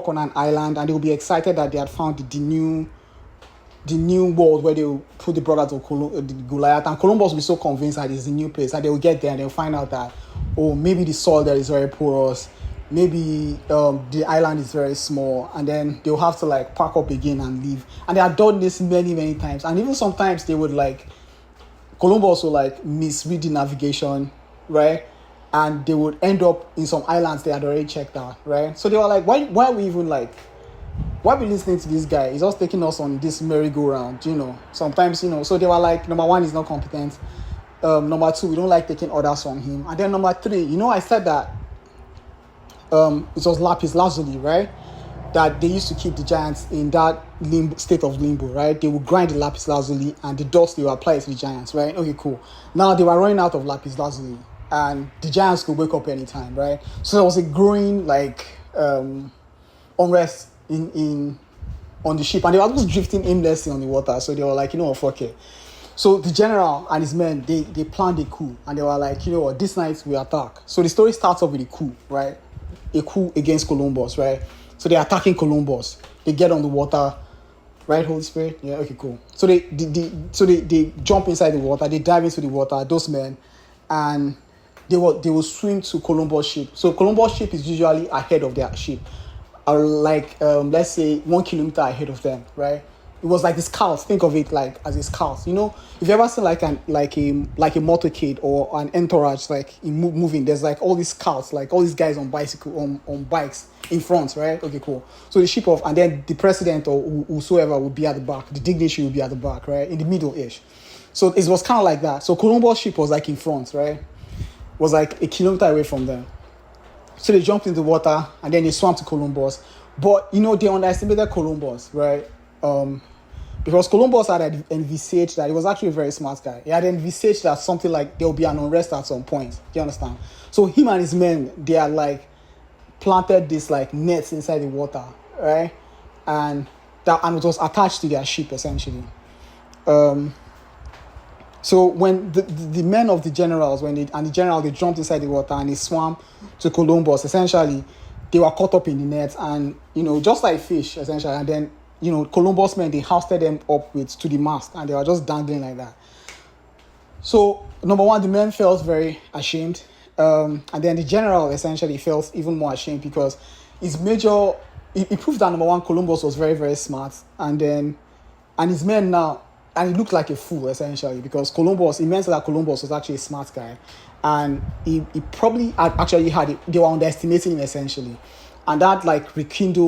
dock on an island and they will be excited that they had found the new world where they will put the brothers of the Goliath, and Columbus will be so convinced that it's a new place, and they will get there and they'll find out that, oh, maybe the soil there is very porous, maybe the island is very small, and then they'll have to like pack up again and leave. And they have done this many times, and even sometimes they would like, Columbus will like misread the navigation, right? And they would end up in some islands they had already checked out, right? So they were like, why are we even like, why are we listening to this guy? He's just taking us on this merry-go-round, sometimes, so they were like, number one, he's not competent. Number two, we don't like taking orders from him. And then number three, I said that it was lapis lazuli, right? That they used to keep the giants in that state of limbo, right? They would grind the lapis lazuli and the dust they would apply it to the giants, right? Okay, cool. Now they were running out of lapis lazuli and the giants could wake up anytime, right? So there was a growing like unrest on the ship, and they were just drifting aimlessly on the water. So they were like, fuck it. So the general and his men, they planned a coup, and they were like, this night we attack. So the story starts off with a coup, right? A coup against Columbus, right? So they're attacking Columbus. They get on the water, right, Holy Spirit? Yeah, okay, cool. So they jump inside the water, they dive into the water, those men, and they will swim to Columbus ship. So Columbus ship is usually ahead of their ship. Or like let's say 1 kilometer ahead of them, right? It was like the scouts. Think of it like as a scout. If you ever seen like a motorcade or an entourage like moving, there's like all these scouts, like all these guys on bikes in front, right? Okay, cool. So the ship and then the president or whosoever would be at the back, the dignitary would be at the back, right? In the middle-ish. So it was kind of like that. So Columbus ship was like in front, right? Was like 1 kilometer away from them. So they jumped into the water and then they swam to Columbus. But, they underestimated Columbus, right? Because Columbus had envisaged that he was actually a very smart guy. He had envisaged that something like there will be an unrest at some point. Do you understand? So him and his men, they had like planted this like nets inside the water, right? And it was attached to their ship essentially. So when the men of the generals, they jumped inside the water and they swam to Columbus, essentially, they were caught up in the net and, just like fish, essentially. And then, Columbus men, they hoisted them up to the mast and they were just dangling like that. So, number one, the men felt very ashamed. And then the general essentially felt even more ashamed because it proved that, number one, Columbus was very, very smart. And his men now, and he looked like a fool, essentially, because it meant that Columbus was actually a smart guy. And he probably they were underestimating him, essentially. And that, like, rekindled